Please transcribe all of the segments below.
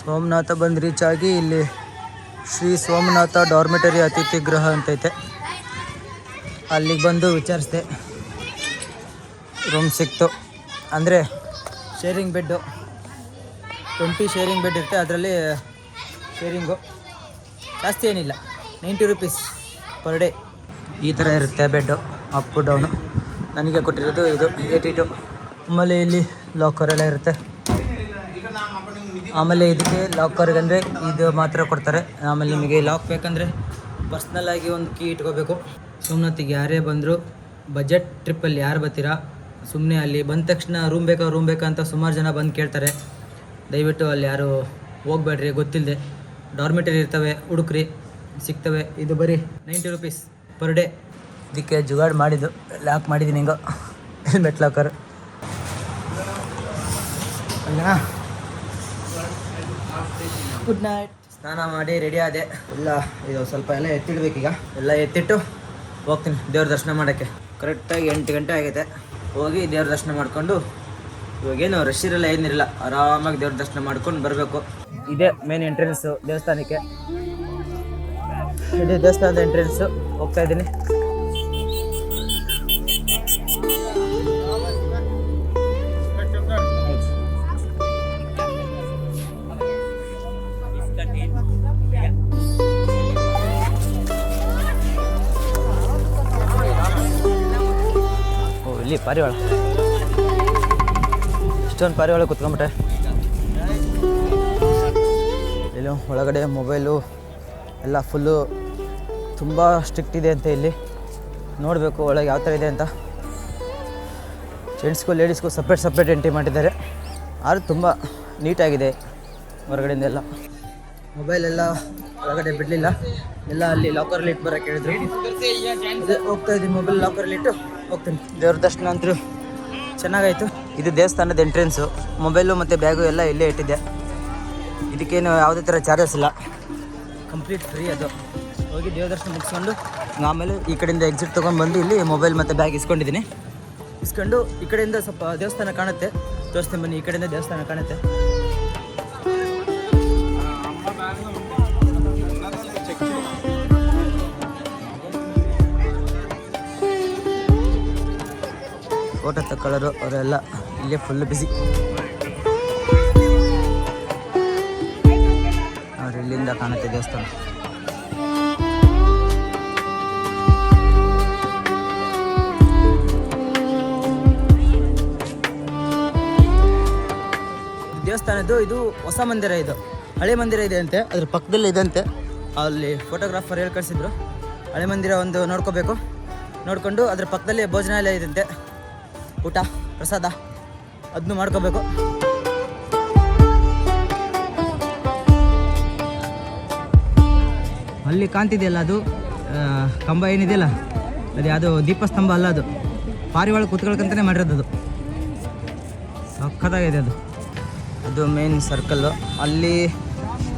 ಸೋಮನಾಥ ಬಂದು ರೀಚ್ ಆಗಿ ಇಲ್ಲಿ ಶ್ರೀ ಸೋಮನಾಥ ಡಾರ್ಮೆಟರಿ ಅತಿಥಿ ಗೃಹ ಅಂತೈತೆ. ಅಲ್ಲಿಗೆ ಬಂದು ವಿಚಾರಿಸಿದೆ, ರೂಮ್ ಸಿಕ್ತು. ಅಂದರೆ ಶೇರಿಂಗ್ ಬೆಡ್ಡು 20 ಶೇರಿಂಗ್ ಬೆಡ್ ಇರುತ್ತೆ, ಅದರಲ್ಲಿ ಶೇರಿಂಗು ಜಾಸ್ತಿ ಏನಿಲ್ಲ, 90 ರೂಪೀಸ್ ಪರ್ ಡೇ. ಈ ಥರ ಇರುತ್ತೆ ಬೆಡ್ಡು, ಅಪ್ ಡೌನು. ನನಗೆ ಕೊಟ್ಟಿರೋದು ಇದು 82. ಆಮೇಲೆ ಇಲ್ಲಿ ಲಾಕರ್ ಎಲ್ಲ ಇರುತ್ತೆ. ಆಮೇಲೆ ಇದಕ್ಕೆ ಲಾಕರ್ಗಂದರೆ ಇದು ಮಾತ್ರ ಕೊಡ್ತಾರೆ. ಆಮೇಲೆ ನಿಮಗೆ ಲಾಕ್ ಬೇಕಂದರೆ ಪರ್ಸ್ನಲ್ಲಾಗಿ ಒಂದು ಕೀ ಇಟ್ಕೋಬೇಕು. ಸೋಮನಾಥಿಗೆ ಯಾರೇ ಬಂದರೂ ಬಜೆಟ್ ಟ್ರಿಪ್ಪಲ್ಲಿ ಯಾರು ಬರ್ತೀರಾ, ಸುಮ್ಮನೆ ಅಲ್ಲಿ ಬಂದ ತಕ್ಷಣ ರೂಮ್ ಬೇಕಾ ಅಂತ ಸುಮಾರು ಜನ ಬಂದು ಕೇಳ್ತಾರೆ. ದಯವಿಟ್ಟು ಅಲ್ಲಿ ಯಾರು ಹೋಗ್ಬೇಡ್ರಿ, ಗೊತ್ತಿಲ್ಲದೆ. ಡಾರ್ಮೆಟರಿ ಇರ್ತವೆ, ಹುಡುಕ್ರಿ, ಸಿಗ್ತವೆ. ಇದು ಬರೀ 90 ರೂಪೀಸ್ ಪರ್ ಡೇ. ಇದಕ್ಕೆ ಜುಗಾಡ್ ಮಾಡಿದ್ದು, ಲಾಕ್ ಮಾಡಿದ್ದೀನಿ ಹಿಂಗೋ, ಹೆಲ್ಮೆಟ್ ಲಾಕರ್ ಅಲ್ಲ. Good night. ಸ್ನಾನ ಮಾಡಿ ರೆಡಿ ಆದೆ. ಎಲ್ಲ ಇದು ಸ್ವಲ್ಪ ಎಲ್ಲ ಎತ್ತಿಡ್ಬೇಕೀಗ. ಎಲ್ಲ ಎತ್ತಿಟ್ಟು ಹೋಗ್ತೀನಿ ದೇವ್ರ ದರ್ಶನ ಮಾಡೋಕ್ಕೆ. ಕರೆಕ್ಟಾಗಿ 8 ಗಂಟೆ ಆಗೈತೆ. ಹೋಗಿ ದೇವ್ರ ದರ್ಶನ ಮಾಡಿಕೊಂಡು, ಇವಾಗೇನು ರಶ್ ಇರಲ್ಲ, ಏನಿರಲ್ಲ, ಆರಾಮಾಗಿ ದೇವ್ರ ದರ್ಶನ ಮಾಡ್ಕೊಂಡು ಬರಬೇಕು. ಇದೇ ಮೇನ್ ಎಂಟ್ರೆನ್ಸು ದೇವಸ್ಥಾನಕ್ಕೆ. ಇದೇ ದೇವಸ್ಥಾನದ ಎಂಟ್ರೆನ್ಸು. ಹೋಗ್ತಾ ಇದ್ದೀನಿ. ಇಲ್ಲಿ ಪಾರಿವಾಳ, ಇಷ್ಟೊಂದು ಪಾರಿವಾಳ ಕುತ್ಕೊಂಬಿಟ್ಟೆ. ಇಲ್ಲಿ ಒಳಗಡೆ ಮೊಬೈಲು ಎಲ್ಲ ಫುಲ್ಲು ತುಂಬ ಸ್ಟ್ರಿಕ್ಟ್ ಇದೆ ಅಂತ. ಇಲ್ಲಿ ನೋಡಬೇಕು ಒಳಗೆ ಯಾವ ಥರ ಇದೆ ಅಂತ. ಜೆಂಟ್ಸ್ಗೂ ಲೇಡೀಸ್ಗೂ ಸಪ್ರೇಟ್ ಎಂಟ್ರಿ ಮಾಡಿದ್ದಾರೆ. ಆದರೂ ತುಂಬ ನೀಟಾಗಿದೆ ಹೊರಗಡೆಯಿಂದ ಎಲ್ಲ. ಮೊಬೈಲೆಲ್ಲ ಒಳಗಡೆ ಬಿಡಲಿಲ್ಲ, ಎಲ್ಲ ಅಲ್ಲಿ ಲಾಕರಲ್ಲಿ ಇಟ್ಟು ಬರೋಕ್ಕೆ ಹೇಳಿದ್ರು. ಹೋಗ್ತಾ ಇದ್ದೀನಿ, ಮೊಬೈಲ್ ಲಾಕರಲ್ಲಿ ಇಟ್ಟು ಹೋಗ್ತೀನಿ. ದೇವ್ರ ದರ್ಶನ ಅಂತೂ ಚೆನ್ನಾಗಾಯಿತು. ಇದು ದೇವಸ್ಥಾನದ ಎಂಟ್ರೆನ್ಸು. ಮೊಬೈಲು ಮತ್ತು ಬ್ಯಾಗು ಎಲ್ಲ ಇಲ್ಲೇ ಇಟ್ಟಿದ್ದೆ. ಇದಕ್ಕೇನು ಯಾವುದೇ ಥರ ಚಾರ್ಜಸ್ ಇಲ್ಲ, ಕಂಪ್ಲೀಟ್ ಫ್ರೀ ಅದು. ಹೋಗಿ ದೇವ್ರ ದರ್ಶನ ಮುಗಿಸ್ಕೊಂಡು ಆಮೇಲೆ ಈ ಕಡೆಯಿಂದ ಎಕ್ಸಿಟ್ ತೊಗೊಂಡು ಬಂದು ಇಲ್ಲಿ ಮೊಬೈಲ್ ಮತ್ತು ಬ್ಯಾಗ್ ಇಸ್ಕೊಂಡಿದ್ದೀನಿ. ಇಸ್ಕೊಂಡು ಈ ಕಡೆಯಿಂದ ಸ್ವಲ್ಪ ದೇವಸ್ಥಾನ ಕಾಣುತ್ತೆ, ತೋರಿಸ್ತೀನಿ ಬನ್ನಿ. ಈ ಕಡೆಯಿಂದ ದೇವಸ್ಥಾನ ಕಾಣುತ್ತೆ. ಫೋಟೋ ತಗೊಳ್ಳೋರು ಅವರೆಲ್ಲ ಇಲ್ಲೇ ಫುಲ್ ಬಿಸಿ. ಅವ್ರು ಇಲ್ಲಿಂದ ಕಾಣುತ್ತೆ ದೇವಸ್ಥಾನ. ದೇವಸ್ಥಾನದ್ದು ಇದು ಹೊಸ ಮಂದಿರ. ಇದು ಹಳೆ ಮಂದಿರ ಇದೆ ಅಂತೆ, ಅದ್ರ ಪಕ್ಕದಲ್ಲಿ ಇದೆ ಅಂತೆ. ಅಲ್ಲಿ ಫೋಟೋಗ್ರಾಫರ್ ಹೇಳಿ ಕಳಿಸಿದ್ರು. ಹಳೆ ಮಂದಿರ ಒಂದು ನೋಡ್ಕೋಬೇಕು, ನೋಡಿಕೊಂಡು ಅದ್ರ ಪಕ್ಕದಲ್ಲಿ ಭೋಜನಾಲಯ ಇದಂತೆ, ಊಟ ಪ್ರಸಾದ ಅದನ್ನು ಮಾಡ್ಕೋಬೇಕು. ಅಲ್ಲಿ ಕಾಣ್ತಿದೆಯಲ್ಲ ಅದು ಕಂಬ ಏನಿದೆಯಲ್ಲ, ಅದು ಯಾವುದೋ ದೀಪಸ್ತಂಭ ಅಲ್ಲ, ಅದು ಪಾರಿವಾಳ ಕೂತ್ಕೊಳ್ಕಂತಾನೆ ಮಾಡಿರೋದು. ಅದು ಸಖತ್ತಾಗಿದೆ. ಅದು ಮೇನ್ ಸರ್ಕಲ್ಲು. ಅಲ್ಲಿ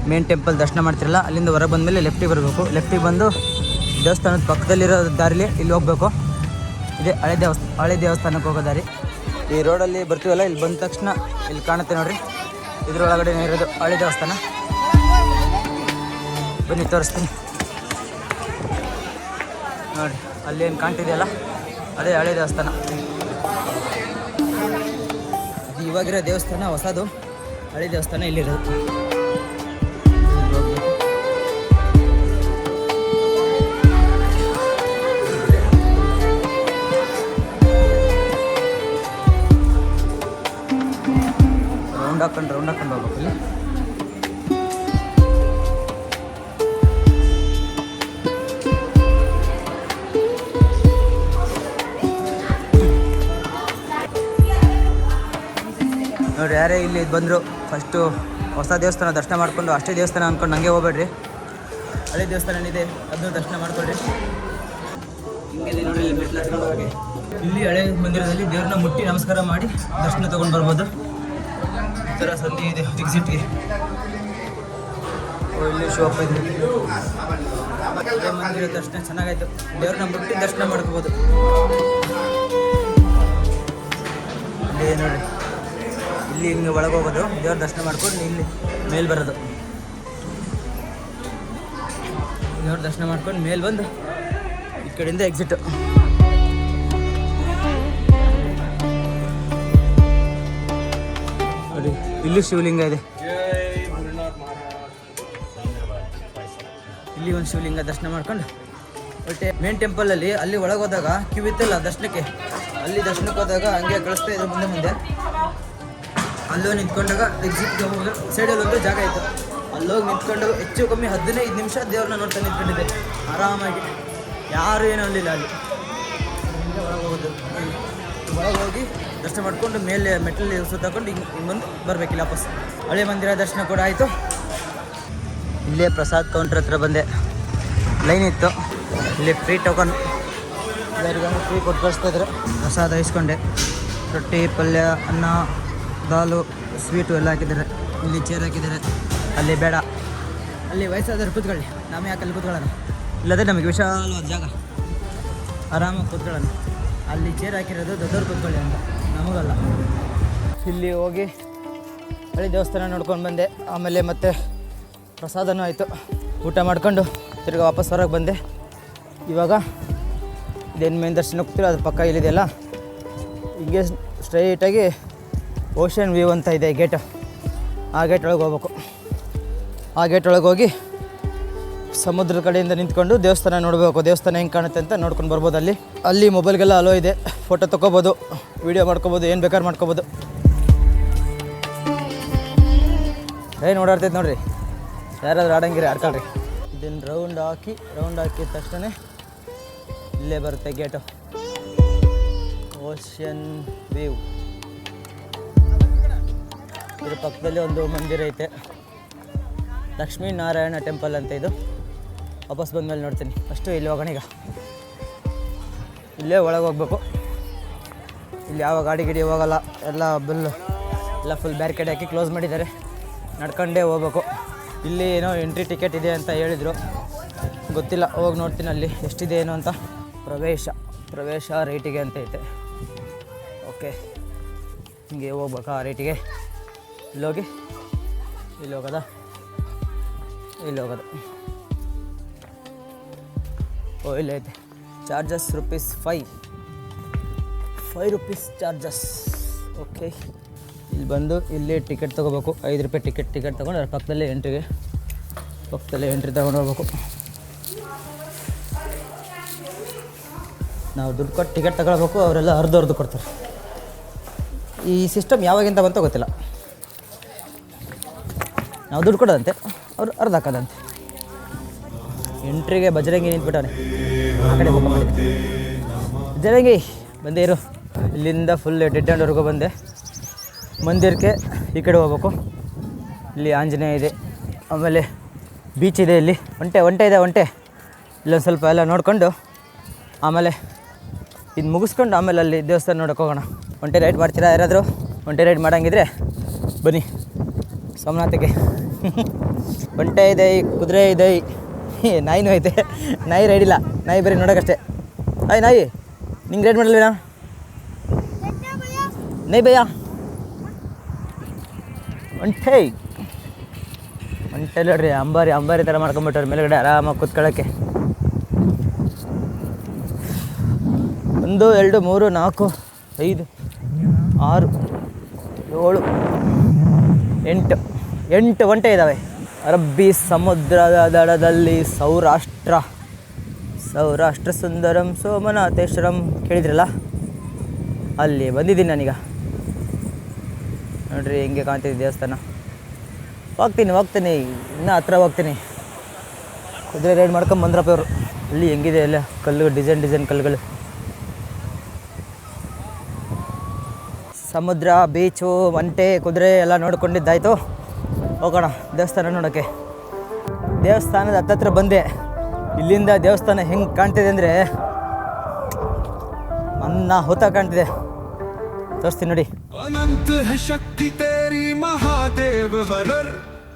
ಮೇನ್ ಟೆಂಪಲ್ ದರ್ಶನ ಮಾಡ್ತಿರಲ್ಲ, ಅಲ್ಲಿಂದ ಹೊರಗೆ ಬಂದಮೇಲೆ ಲೆಫ್ಟಿಗೆ ಬರಬೇಕು. ಲೆಫ್ಟಿಗೆ ಬಂದು ದೇವಸ್ಥಾನದ ಪಕ್ಕದಲ್ಲಿರೋ ದಾರಿಲಿ ಇಲ್ಲಿ ಹೋಗಬೇಕು. ಇದೇ ಹಳೆ ದೇವಸ್ಥಾನಕ್ಕೆ ಹೋಗೋ ದಾರಿ. ಈ ರೋಡಲ್ಲಿ ಬರ್ತೀವಲ್ಲ, ಇಲ್ಲಿ ಬಂದ ತಕ್ಷಣ ಇಲ್ಲಿ ಕಾಣುತ್ತೆ ನೋಡ್ರಿ, ಇದ್ರೊಳಗಡೆ ಇರೋದು ಹಳೆ ದೇವಸ್ಥಾನ. ಬನ್ನಿ ತೋರಿಸ್ತೀನಿ ನೋಡಿ. ಅಲ್ಲೇನು ಕಾಣ್ತಿದೆಯಲ್ಲ, ಅದೇ ಹಳೆ ದೇವಸ್ಥಾನ. ಇದು ಇವಾಗಿರೋ ದೇವಸ್ಥಾನ ಹೊಸದು, ಹಳೆ ದೇವಸ್ಥಾನ ಇಲ್ಲಿರೋದು. ರೌಂಡ್ ಹಾಕೊಂಡು ಹೋಗ್ಬೇಕು ಇಲ್ಲಿ. ನೋಡಿ, ಯಾರೇ ಇಲ್ಲಿ ಬಂದರು ಫಸ್ಟು ಹೊಸ ದೇವಸ್ಥಾನ ದರ್ಶನ ಮಾಡಿಕೊಂಡು ಅಷ್ಟೇ ದೇವಸ್ಥಾನ ಅಂದ್ಕೊಂಡು ನನಗೆ ಹೋಗ್ಬೇಡ್ರಿ. ಹಳೆ ದೇವಸ್ಥಾನ ಏನಿದೆ ಅದನ್ನು ದರ್ಶನ ಮಾಡ್ಕೊಳ್ರಿ. ಹಿಂಗೆ ನೋಡಿ, ಮೆಟ್ಲು ಹತ್ಕೊಂಡು ಹೋಗಿ ಇಲ್ಲಿ ಹಳೆ ಮಂದಿರದಲ್ಲಿ ದೇವ್ರನ್ನ ಮುಟ್ಟಿ ನಮಸ್ಕಾರ ಮಾಡಿ ದರ್ಶನ ತೊಗೊಂಡು ಬರ್ಬೋದು. ಈ ಥರ ಸಂಧಿ ಇದೆ ಎಕ್ಸಿಟ್ಗೆ. ಇಲ್ಲಿ ಶಾಪ್ ಇದೆ. ಮಂದಿರ ದರ್ಶನ ಚೆನ್ನಾಗಾಯ್ತು. ದೇವ್ರನ್ನ ಮುಟ್ಟಿ ದರ್ಶನ ಮಾಡ್ಕೋಬೋದು. ಇಲ್ಲಿ ನೋಡಿ, ಇಲ್ಲಿ ಹಿಂಗೆ ಒಳಗೆ ಹೋಗೋದು, ದೇವ್ರ ದರ್ಶನ ಮಾಡ್ಕೊಂಡು ಇಲ್ಲಿ ಮೇಲೆ ಬರೋದು. ದೇವ್ರ ದರ್ಶನ ಮಾಡ್ಕೊಂಡು ಮೇಲೆ ಬಂದು ಈ ಕಡೆಯಿಂದ ಎಕ್ಸಿಟ್. ನೋಡಿ ಇಲ್ಲಿ ಶಿವಲಿಂಗ ಇದೆ. ಇಲ್ಲಿ ಒಂದು ಶಿವಲಿಂಗ ದರ್ಶನ ಮಾಡ್ಕೊಂಡು ಒಟ್ಟೆ ಮೇನ್ ಟೆಂಪಲಲ್ಲಿ ಅಲ್ಲಿ ಒಳಗೆ ಹೋದಾಗ ಕ್ಯೂ ಇತ್ತಲ್ಲ ದರ್ಶನಕ್ಕೆ, ಅಲ್ಲಿ ದರ್ಶನಕ್ಕೆ ಹೋದಾಗ ಹಂಗೆ ಕಳಿಸ್ತಾ ಇದ್ರು ಮುಂದೆ ಅಲ್ಲೋಗಿ ನಿಂತ್ಕೊಂಡಾಗ ಎಕ್ಸಿಟ್ಗೆ ಹೋಗೋದು ಸೈಡಲ್ಲಿ ಒಂದು ಜಾಗ ಇತ್ತು, ಅಲ್ಲೋಗಿ ನಿಂತ್ಕೊಂಡು ಹೆಚ್ಚು ಕಮ್ಮಿ 15 ನಿಮಿಷ ದೇವ್ರನ್ನ ನೋಡ್ತಾ ನಿಂತ್ಕೊಂಡಿದ್ದೆ ಆರಾಮಾಗಿ. ಯಾರು ಏನೂ ಅಲ್ಲಿಲ್ಲ ಅಲ್ಲಿ. ಒಳಗೆ ಹೋಗೋದು, ಒಳಗೆ ಹೋಗಿ ದರ್ಶನ ಮಾಡ್ಕೊಂಡು ಮೇಲೆ ಮೆಟ್ಟಲಲ್ಲಿ ಸುತ್ತಾಕೊಂಡು ಹಿಂಗೆ ಬಂದು ಬರಬೇಕಿಲ್ಲ ವಾಪಸ್. ಹಳೆ ಮಂದಿರ ದರ್ಶನ ಕೂಡ ಆಯಿತು. ಇಲ್ಲೇ ಪ್ರಸಾದ್ ಕೌಂಟ್ರ್ ಹತ್ರ ಬಂದೆ, ಲೈನ್ ಇತ್ತು. ಇಲ್ಲಿ ಫ್ರೀ ಟೋಕನ್ ಎಲ್ಲರಿಗೂ ಫ್ರೀ ಕೊಟ್ಟು ಕಳಿಸ್ತಾಯಿದ್ರು. ಪ್ರಸಾದ ಇಸ್ಕೊಂಡೆ, ರೊಟ್ಟಿ ಪಲ್ಯ ಅನ್ನ ದಾಲು ಸ್ವೀಟು ಎಲ್ಲ ಹಾಕಿದ್ದಾರೆ. ಇಲ್ಲಿ ಚೇರ್ ಹಾಕಿದ್ದಾರೆ, ಅಲ್ಲಿ ಬೇಡ, ಅಲ್ಲಿ ವಯಸ್ಸಾದವ್ರು ಕೂತ್ಕೊಳ್ಳಿ, ನಾವೇ ಯಾಕೆ ಅಲ್ಲಿ ಕೂತ್ಕೊಳ್ಳೋಣ, ಇಲ್ಲದೆ ನಮಗೆ ವಿಶಾಲವಾದ ಜಾಗ ಆರಾಮಾಗಿ ಕೂತ್ಕೊಳ್ಳೋಣ. ಅಲ್ಲಿ ಚೇರ್ ಹಾಕಿರೋದು ದೊಡ್ಡವ್ರು ಕೂತ್ಕೊಳ್ಳಿ ಅಂತ, ನಮಗಲ್ಲ. ಇಲ್ಲಿ ಹೋಗಿ ಹಳ್ಳಿ ದೇವಸ್ಥಾನ ನೋಡ್ಕೊಂಡು ಬಂದೆ. ಆಮೇಲೆ ಮತ್ತೆ ಪ್ರಸಾದನೂ ಆಯಿತು. ಊಟ ಮಾಡ್ಕೊಂಡು ತಿರ್ಗಿ ವಾಪಸ್ ಹೊರಗೆ ಬಂದೆ. ಇವಾಗ ಇದೇನು ಮೇನ್ ದರ್ಶನ ಹೋಗ್ತೀರೋ ಅದ್ರ ಪಕ್ಕ ಇಲ್ಲಿದೆಯಲ್ಲ, ಹಿಂಗೆ ಸ್ಟ್ರೈಟಾಗಿ ಓಷನ್ ವ್ಯೂ ಅಂತ ಇದೆ ಗೇಟ್. ಆ ಗೇಟ್ ಒಳಗೆ ಹೋಗ್ಬೇಕು. ಆ ಗೇಟ್ ಒಳಗೆ ಹೋಗಿ ಸಮುದ್ರದ ಕಡೆಯಿಂದ ನಿಂತ್ಕೊಂಡು ದೇವಸ್ಥಾನ ನೋಡಬೇಕು. ದೇವಸ್ಥಾನ ಹೆಂಗೆ ಕಾಣುತ್ತೆ ಅಂತ ನೋಡ್ಕೊಂಡು ಬರ್ಬೋದು. ಅಲ್ಲಿ ಮೊಬೈಲ್ಗೆಲ್ಲ ಅಲೋ ಇದೆ, ಫೋಟೋ ತೊಗೋಬೋದು, ವೀಡಿಯೋ ಮಾಡ್ಕೋಬೋದು, ಏನು ಬೇಕಾದ್ರೂ ಮಾಡ್ಕೋಬೋದು. ಏನು ಓಡಾಡ್ತೈತೆ ನೋಡಿರಿ, ಯಾರಾದ್ರೂ ಆಡಂಗಿರಿ ಆಡ್ಕೊಳ್ರಿ. ಇದನ್ನು ರೌಂಡ್ ಹಾಕಿದ ತಕ್ಷಣ ಇಲ್ಲೇ ಬರುತ್ತೆ ಗೇಟು, ಓಷನ್ ವ್ಯೂ. ಇದ್ರ ಪಕ್ಕದಲ್ಲಿ ಒಂದು ಮಂದಿರ ಐತೆ, ಲಕ್ಷ್ಮೀನಾರಾಯಣ ಟೆಂಪಲ್ ಅಂತ. ಇದು ವಾಪಸ್ ಬಂದಮೇಲೆ ನೋಡ್ತೀನಿ. ಅಷ್ಟು ಇಲ್ಲಿ ಹೋಗೋಣ. ಈಗ ಇಲ್ಲೇ ಒಳಗೆ ಹೋಗ್ಬೇಕು. ಇಲ್ಲಿ ಯಾವ ಗಾಡಿ ಹೋಗಲ್ಲ, ಎಲ್ಲ ಬಿಲ್ಲು ಎಲ್ಲ ಫುಲ್ ಬ್ಯಾರಿಕೇಡ್ ಹಾಕಿ ಕ್ಲೋಸ್ ಮಾಡಿದ್ದಾರೆ. ನಡ್ಕೊಂಡೇ ಹೋಗ್ಬೇಕು. ಇಲ್ಲಿ ಏನೋ ಎಂಟ್ರಿ ಟಿಕೆಟ್ ಇದೆ ಅಂತ ಹೇಳಿದರು, ಗೊತ್ತಿಲ್ಲ, ಹೋಗಿ ನೋಡ್ತೀನಿ ಅಲ್ಲಿ ಎಷ್ಟಿದೆ ಏನು ಅಂತ. ಪ್ರವೇಶ ರೇಟಿಗೆ ಅಂತ ಐತೆ. ಓಕೆ, ಹಿಂಗೆ ಹೋಗ್ಬೇಕಾ ಆ ರೇಟಿಗೆ? ಇಲ್ಲಿ ಹೋಗೋದು. ಓ ಇಲ್ಲಿ ಐತೆ. Charges ₹5 rupees charges. ಓಕೆ, ಇಲ್ಲಿ ಬಂದು ಇಲ್ಲಿ ಟಿಕೆಟ್ ತೊಗೋಬೇಕು. ₹5 ಟಿಕೆಟ್ ತೊಗೊಂಡು ಅದ್ರ ಪಕ್ಕದಲ್ಲೇ ಎಂಟ್ರಿ ತೊಗೊಂಡು ಹೋಗ್ಬೇಕು. ನಾವು ದುಡ್ಡು ಕೊಟ್ಟು ಟಿಕೆಟ್ ತಗೊಳ್ಬೇಕು, ಅವರೆಲ್ಲ ಅರ್ಧ ಕೊಡ್ತಾರೆ. ಈ ಸಿಸ್ಟಮ್ ಯಾವಾಗಿಂತ ಬಂತ ಗೊತ್ತಿಲ್ಲ. ನಾವು ದುಡ್ಡು ಕೊಡೋದಂತೆ, ಅವರು ಅರ್ಧ ಹಾಕೋದಂತೆ. ಎಂಟ್ರಿಗೆ ಬಜರಂಗಿ ನಿಂತ್ಬಿಟ್ಟವನೆ, ಆ ಕಡೆ ಬುಕ್ ಮಾಡಿದ್ದೆ. ಬಜರಂಗಿ ಬಂದೇ ಇರು. ಇಲ್ಲಿಂದ ಫುಲ್ ಡೆಡ್ ಎಂಡ್ವರೆಗೂ ಬಂದೆ. ಮಂದಿರಕ್ಕೆ ಈ ಕಡೆ ಹೋಗ್ಬೇಕು. ಇಲ್ಲಿ ಆಂಜನೇಯ ಇದೆ, ಆಮೇಲೆ ಬೀಚ್ ಇದೆ. ಇಲ್ಲಿ ಒಂಟೆ ಇದೆ. ಇಲ್ಲೊಂದು ಸ್ವಲ್ಪ ಎಲ್ಲ ನೋಡಿಕೊಂಡು ಆಮೇಲೆ ಇದು ಮುಗಿಸ್ಕೊಂಡು ಆಮೇಲೆ ಅಲ್ಲಿ ದೇವಸ್ಥಾನ ನೋಡೋಕೆ ಹೋಗೋಣ. ಒಂಟೆ ರೈಡ್ ಮಾಡ್ತೀರಾ ಯಾರಾದರೂ? ಒಂಟೆ ರೈಡ್ ಮಾಡೋಂಗಿದ್ರೆ ಬನ್ನಿ ಸೋಮನಾಥಕ್ಕೆ. ಒಂಟೆ ಇದೆ, ಕುದುರೆ ಇದೆ, ನಾಯಿನೂ ಐತೆ. ನಾಯಿ ರೈಡ್ ಇಲ್ಲ, ನಾಯಿ ಬರೀ ನೋಡೋಕ್ಕಷ್ಟೇ. ನಾಯಿ ನಿಂಗೆ ರೈಡ್ ಮಾಡಲಿಲ್ಲ? ನೈ ಭಯ್ಯ. ಒಂಟೆ ನೋಡ್ರಿ, ಅಂಬಾರಿ ಥರ ಮಾಡ್ಕೊಂಬಿಟ್ಟವ್ರು ಮೇಲ್ಗಡೆ ಆರಾಮಾಗಿ ಕೂತ್ಕೊಳ್ಳೋಕ್ಕೆ. 1 2 3 4 5 6 7 8 ಒಂಟೆ ಇದ್ದಾವೆ. ಅರಬ್ಬಿ ಸಮುದ್ರದ ದಡದಲ್ಲಿ ಸೌರಾಷ್ಟ್ರ ಸುಂದರಂ ಸೋಮನಾಥೇಶ್ವರಂ ಕೇಳಿದ್ರಲ್ಲ, ಅಲ್ಲಿ ಬಂದಿದ್ದೀನಿ ನಾನೀಗ. ನೋಡ್ರಿ ಹೆಂಗೆ ಕಾಣ್ತಿದ್ದೆ ದೇವಸ್ಥಾನ. ಹೋಗ್ತೀನಿ ಇನ್ನೂ ಹತ್ರ ಹೋಗ್ತೀನಿ. ಕುದುರೆ ರೈಡ್ ಮಾಡ್ಕೊಂಡು ಬಂದ್ರಪ್ಪ ಇವರು. ಅಲ್ಲಿ ಹೆಂಗಿದೆ ಎಲ್ಲ ಕಲ್ಲು, ಡಿಸೈನ್ ಕಲ್ಲುಗಳು. ಸಮುದ್ರ, ಬೀಚು, ಒಂಟೆ, ಕುದುರೆ ಎಲ್ಲ ನೋಡ್ಕೊಂಡಿದ್ದಾಯಿತು. ಹೋಗೋಣ ದೇವಸ್ಥಾನ ನೋಡೋಕ್ಕೆ. ದೇವಸ್ಥಾನದ ಹತ್ತತ್ರ ಬಂದೆ. ಇಲ್ಲಿಂದ ದೇವಸ್ಥಾನ ಹೆಂಗೆ ಕಾಣ್ತಿದೆ ಅಂದರೆ ಅನಾಹುತ ಕಾಣ್ತಿದೆ. ತೋರಿಸ್ತೀನಿ ನೋಡಿ. अनंत है शक्ति तेरी महादेव वरर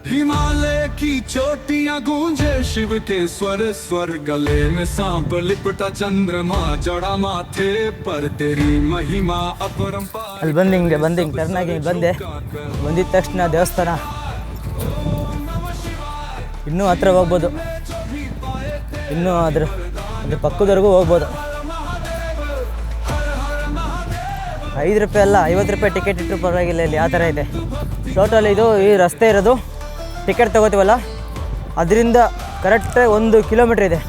हिमालय की चोटियां गूंजे शिव के स्वर स्वर गले में सांप लिपटा चंद्रमा जड़ा माथे पर तेरी महिमा अपरंपार ಅಲ್ಲಿ ಬಂದು ಹಿಂಗೆ ಟರ್ನ್ ಆಗಿ ಬಂದೆ. ಬಂದಿದ ತಕ್ಷಣ ದೇವಸ್ಥಾನ ಇನ್ನೂ ಹತ್ರ ಹೋಗ್ಬೋದು, ಇನ್ನೂ ಅದ್ರ ಪಕ್ಕದವರೆಗೂ ಹೋಗ್ಬೋದು. 5 ರೂಪಾಯಿ ಅಲ್ಲ 50 ರೂಪಾಯಿ ಟಿಕೆಟ್ ಇಟ್ಟರು ಪರವಾಗಿಲ್ಲ. ಇಲ್ಲಿ ಆ ಥರ ಇದೆ ಟೋಟಲ್. ಇದು ಈ ರಸ್ತೆ ಇರೋದು ಟಿಕೆಟ್ ತೊಗೋತೀವಲ್ಲ ಅದರಿಂದ ಕರೆಕ್ಟಾಗಿ 1 ಕಿಲೋಮೀಟ್ರ್ ಇದೆ.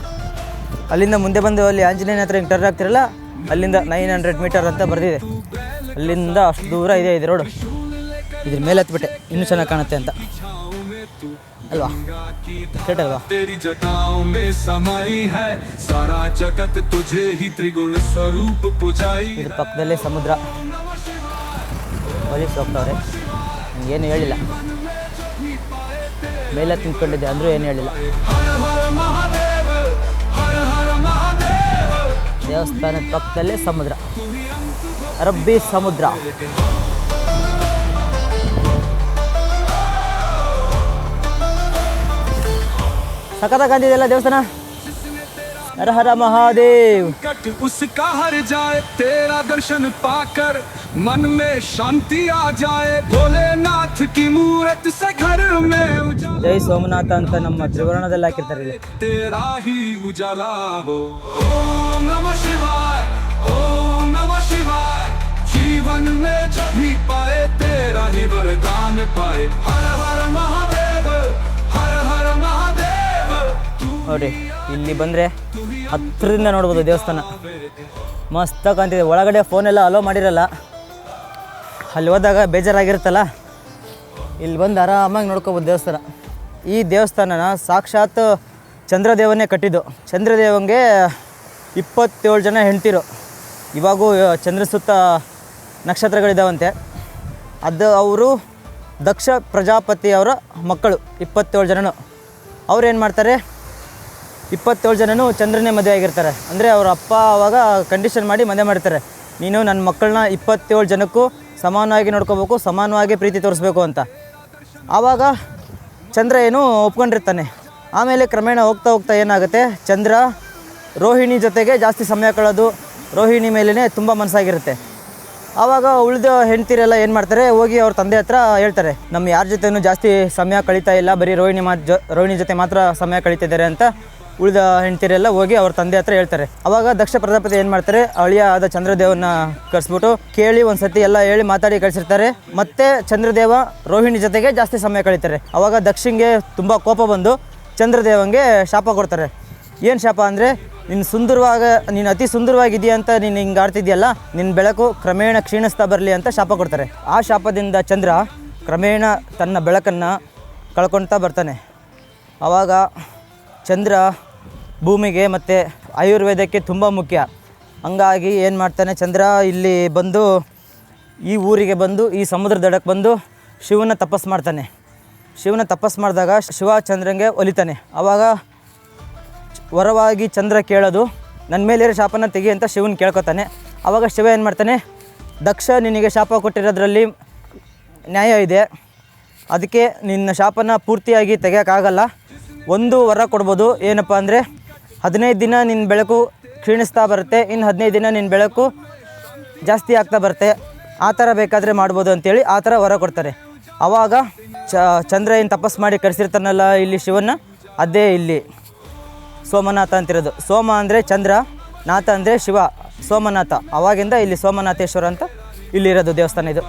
ಅಲ್ಲಿಂದ ಮುಂದೆ ಬಂದು ಅಲ್ಲಿ ಆಂಜನೇಯನ ಹತ್ರ ಹಿಂಗೆ ಟರ್ನ್ ಆಗ್ತಿರಲ್ಲ, ಅಲ್ಲಿಂದ 900 ಮೀಟರ್ ಅಂತ ಬರೆದಿದೆ. ಅಲ್ಲಿಂದ ಅಷ್ಟು ದೂರ ಇದೆ ಇದು ರೋಡು. ಇದ್ರ ಮೇಲೆ ಹತ್ಬಿಟ್ಟೆ ಇನ್ನೂ ಚೆನ್ನಾಗಿ ಕಾಣುತ್ತೆ ಅಂತ ಅಲ್ವಾ, ಕರೆಕ್ಟ್ ಅಲ್ವಾ? तेरी जटाओं में समाई है सारा जगत तुझे ही त्रिगुण स्वरूप पुजाई. ಇದ್ರ ಪಕ್ಕದಲ್ಲೇ ಸಮುದ್ರ. ಪೊಲೀಸ್ ಹೋಗ್ತವ್ರೆ, ಏನು ಹೇಳಿಲ್ಲ. ಮೇಲೆ ತಿನ್ಕೊಂಡಿದ್ದೆ ಅಂದರೂ ಏನು ಹೇಳಿಲ್ಲ. ದೇವಸ್ಥಾನದ ಪಕ್ಕದಲ್ಲೇ ಸಮುದ್ರ, ಅರಬ್ಬಿ ಸಮುದ್ರ. ಸಖತ್ತಾಗಿ ಕಾಣ್ತಿದೆಯಲ್ಲ ದೇವಸ್ಥಾನ. हर हर महादेव. कट उसका हर जाए तेरा दर्शन पाकर मन में शांति आ जाए भोलेनाथ की मूर्त से घर में उजाला. जय सोमनाथ ಅಂತ ನಮ್ಮ ತ್ರಿವರ್ಣದಲ್ಲಿ ಹಾಕಿರ್ತಾರೆ ಇಲ್ಲಿ. तेरा ही उजाला हो. ओम नमः शिवाय ओम नमः शिवाय. जीवन में जब भी पाए तेरा ही वरदान पाए. हर हर महादेव हर हर महादेव. ನೋಡಿ ಇಲ್ಲಿ ಬಂದರೆ ಹತ್ತಿರದಿಂದ ನೋಡ್ಬೋದು ದೇವಸ್ಥಾನ. ಮಸ್ತ್ ಕಾಣ್ತಿದೆ. ಒಳಗಡೆ ಫೋನೆಲ್ಲ ಅಲೋ ಮಾಡಿರಲ್ಲ, ಅಲ್ಲಿ ಹೋದಾಗ ಬೇಜಾರಾಗಿರುತ್ತಲ್ಲ, ಇಲ್ಲಿ ಬಂದು ಆರಾಮಾಗಿ ನೋಡ್ಕೋಬೋದು ದೇವಸ್ಥಾನ. ಈ ದೇವಸ್ಥಾನನ ಸಾಕ್ಷಾತ್ ಚಂದ್ರದೇವನೇ ಕಟ್ಟಿದ್ದು. ಚಂದ್ರದೇವಂಗೆ 27 ಜನ ಹೆಂಡ್ತಿರು. ಇವಾಗೂ ಚಂದ್ರ ಸುತ್ತ ನಕ್ಷತ್ರಗಳಿದ್ದಾವಂತೆ. ಅದು ಅವರು ದಕ್ಷ ಪ್ರಜಾಪತಿಯವರ ಮಕ್ಕಳು 27 ಜನನು. ಅವ್ರು ಏನು ಮಾಡ್ತಾರೆ, 27 ಜನನು ಚಂದ್ರನೇ ಮದುವೆ ಆಗಿರ್ತಾರೆ. ಅಂದರೆ ಅವ್ರ ಅಪ್ಪ ಆವಾಗ ಕಂಡೀಷನ್ ಮಾಡಿ ಮದುವೆ ಮಾಡ್ತಾರೆ, ನೀನು ನನ್ನ ಮಕ್ಕಳನ್ನ 27 ಜನಕ್ಕೂ ಸಮಾನವಾಗಿ ನೋಡ್ಕೋಬೇಕು, ಸಮಾನವಾಗಿ ಪ್ರೀತಿ ತೋರಿಸ್ಬೇಕು ಅಂತ. ಆವಾಗ ಚಂದ್ರ ಏನು ಒಪ್ಕೊಂಡಿರ್ತಾನೆ. ಆಮೇಲೆ ಕ್ರಮೇಣ ಹೋಗ್ತಾ ಹೋಗ್ತಾ ಏನಾಗುತ್ತೆ, ಚಂದ್ರ ರೋಹಿಣಿ ಜೊತೆಗೆ ಜಾಸ್ತಿ ಸಮಯ ಕಳೆದು ರೋಹಿಣಿ ಮೇಲೇ ತುಂಬ ಮನಸ್ಸಾಗಿರುತ್ತೆ. ಆವಾಗ ಉಳಿದ ಹೆಂಡ್ತಿರೆಲ್ಲ ಏನು ಮಾಡ್ತಾರೆ, ಹೋಗಿ ಅವ್ರ ತಂದೆ ಹತ್ರ ಹೇಳ್ತಾರೆ, ನಮ್ಮ ಯಾರ ಜೊತೆನೂ ಜಾಸ್ತಿ ಸಮಯ ಕಳೀತಾ ಇಲ್ಲ, ಬರೀ ರೋಹಿಣಿ ಜೊತೆ ಮಾತ್ರ ಸಮಯ ಕಳೀತಿದ್ದಾರೆ ಅಂತ ಉಳಿದ ಹೆಂಡ್ತಿರೆಲ್ಲ ಹೋಗಿ ಅವ್ರ ತಂದೆ ಹತ್ರ ಹೇಳ್ತಾರೆ. ಆವಾಗ ದಕ್ಷ ಪ್ರಜಾಪತಿ ಏನು ಮಾಡ್ತಾರೆ, ಅಳಿಯ ಆದ ಚಂದ್ರದೇವನ ಕರೆಸ್ಬಿಟ್ಟು ಕೇಳಿ ಒಂದು ಸತಿ ಎಲ್ಲ ಹೇಳಿ ಮಾತಾಡಿ ಕಳಿಸಿರ್ತಾರೆ. ಮತ್ತೆ ಚಂದ್ರದೇವ ರೋಹಿಣಿ ಜೊತೆಗೆ ಜಾಸ್ತಿ ಸಮಯ ಕಳೀತಾರೆ. ಆವಾಗ ದಕ್ಷಿಂಗೆ ತುಂಬ ಕೋಪ ಬಂದು ಚಂದ್ರದೇವಂಗೆ ಶಾಪ ಕೊಡ್ತಾರೆ. ಏನು ಶಾಪ ಅಂದರೆ, ನೀನು ಅತಿ ಸುಂದರವಾಗಿದೆಯಾ ಅಂತ ನೀನು ಹಿಂಗೆ ಆಡ್ತಿದ್ಯಲ್ಲ, ನಿನ್ನ ಬೆಳಕು ಕ್ರಮೇಣ ಕ್ಷೀಣಿಸ್ತಾ ಬರಲಿ ಅಂತ ಶಾಪ ಕೊಡ್ತಾರೆ. ಆ ಶಾಪದಿಂದ ಚಂದ್ರ ಕ್ರಮೇಣ ತನ್ನ ಬೆಳಕನ್ನು ಕಳ್ಕೊಳ್ತಾ ಬರ್ತಾನೆ. ಆವಾಗ ಚಂದ್ರ ಭೂಮಿಗೆ ಮತ್ತು ಆಯುರ್ವೇದಕ್ಕೆ ತುಂಬ ಮುಖ್ಯ. ಹಂಗಾಗಿ ಏನು ಮಾಡ್ತಾನೆ, ಚಂದ್ರ ಇಲ್ಲಿ ಬಂದು ಈ ಊರಿಗೆ ಬಂದು ಈ ಸಮುದ್ರ ದಡಕ್ಕೆ ಬಂದು ಶಿವನ ತಪಸ್ಸು ಮಾಡ್ತಾನೆ. ಶಿವನ ತಪಸ್ಸು ಮಾಡಿದಾಗ ಶಿವ ಚಂದ್ರಂಗೆ ಒಲಿತಾನೆ. ಆವಾಗ ವರವಾಗಿ ಚಂದ್ರ ಕೇಳೋದು, ನನ್ನ ಮೇಲಿರೋ ಶಾಪನ ತೆಗಿ ಅಂತ ಶಿವನ ಕೇಳ್ಕೊತಾನೆ. ಆವಾಗ ಶಿವ ಏನು ಮಾಡ್ತಾನೆ, ದಕ್ಷ ನಿನಗೆ ಶಾಪ ಕೊಟ್ಟಿರೋದ್ರಲ್ಲಿ ನ್ಯಾಯ ಇದೆ, ಅದಕ್ಕೆ ನಿನ್ನ ಶಾಪನ ಪೂರ್ತಿಯಾಗಿ ತೆಗೆಯೋಕ್ಕಾಗಲ್ಲ, ಒಂದು ವರ ಕೊಡ್ಬೋದು. ಏನಪ್ಪ ಅಂದರೆ 15 ದಿನ ನಿನ್ನ ಬೆಳಕು ಕ್ಷೀಣಿಸ್ತಾ ಬರುತ್ತೆ, ಇನ್ನು 15 ದಿನ ನಿನ್ನ ಬೆಳಕು ಜಾಸ್ತಿ ಆಗ್ತಾ ಬರುತ್ತೆ, ಆ ಥರ ಬೇಕಾದರೆ ಮಾಡ್ಬೋದು ಅಂತೇಳಿ ಆ ಥರ ವರ ಕೊಡ್ತಾರೆ. ಆವಾಗ ಚಂದ್ರ ಏನು ತಪಸ್ಸು ಮಾಡಿ ಕರೆಸಿರ್ತಾನಲ್ಲ ಇಲ್ಲಿ ಶಿವನ್ನ, ಅದೇ ಇಲ್ಲಿ ಸೋಮನಾಥ ಅಂತಿರೋದು. ಸೋಮ ಅಂದರೆ ಚಂದ್ರ, ನಾಥ ಅಂದರೆ ಶಿವ, ಸೋಮನಾಥ. ಆವಾಗಿಂದ ಇಲ್ಲಿ ಸೋಮನಾಥೇಶ್ವರ ಅಂತ ಇಲ್ಲಿರೋದು ದೇವಸ್ಥಾನ ಇದು.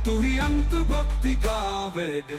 तू ही अंत भक्ति का वेद.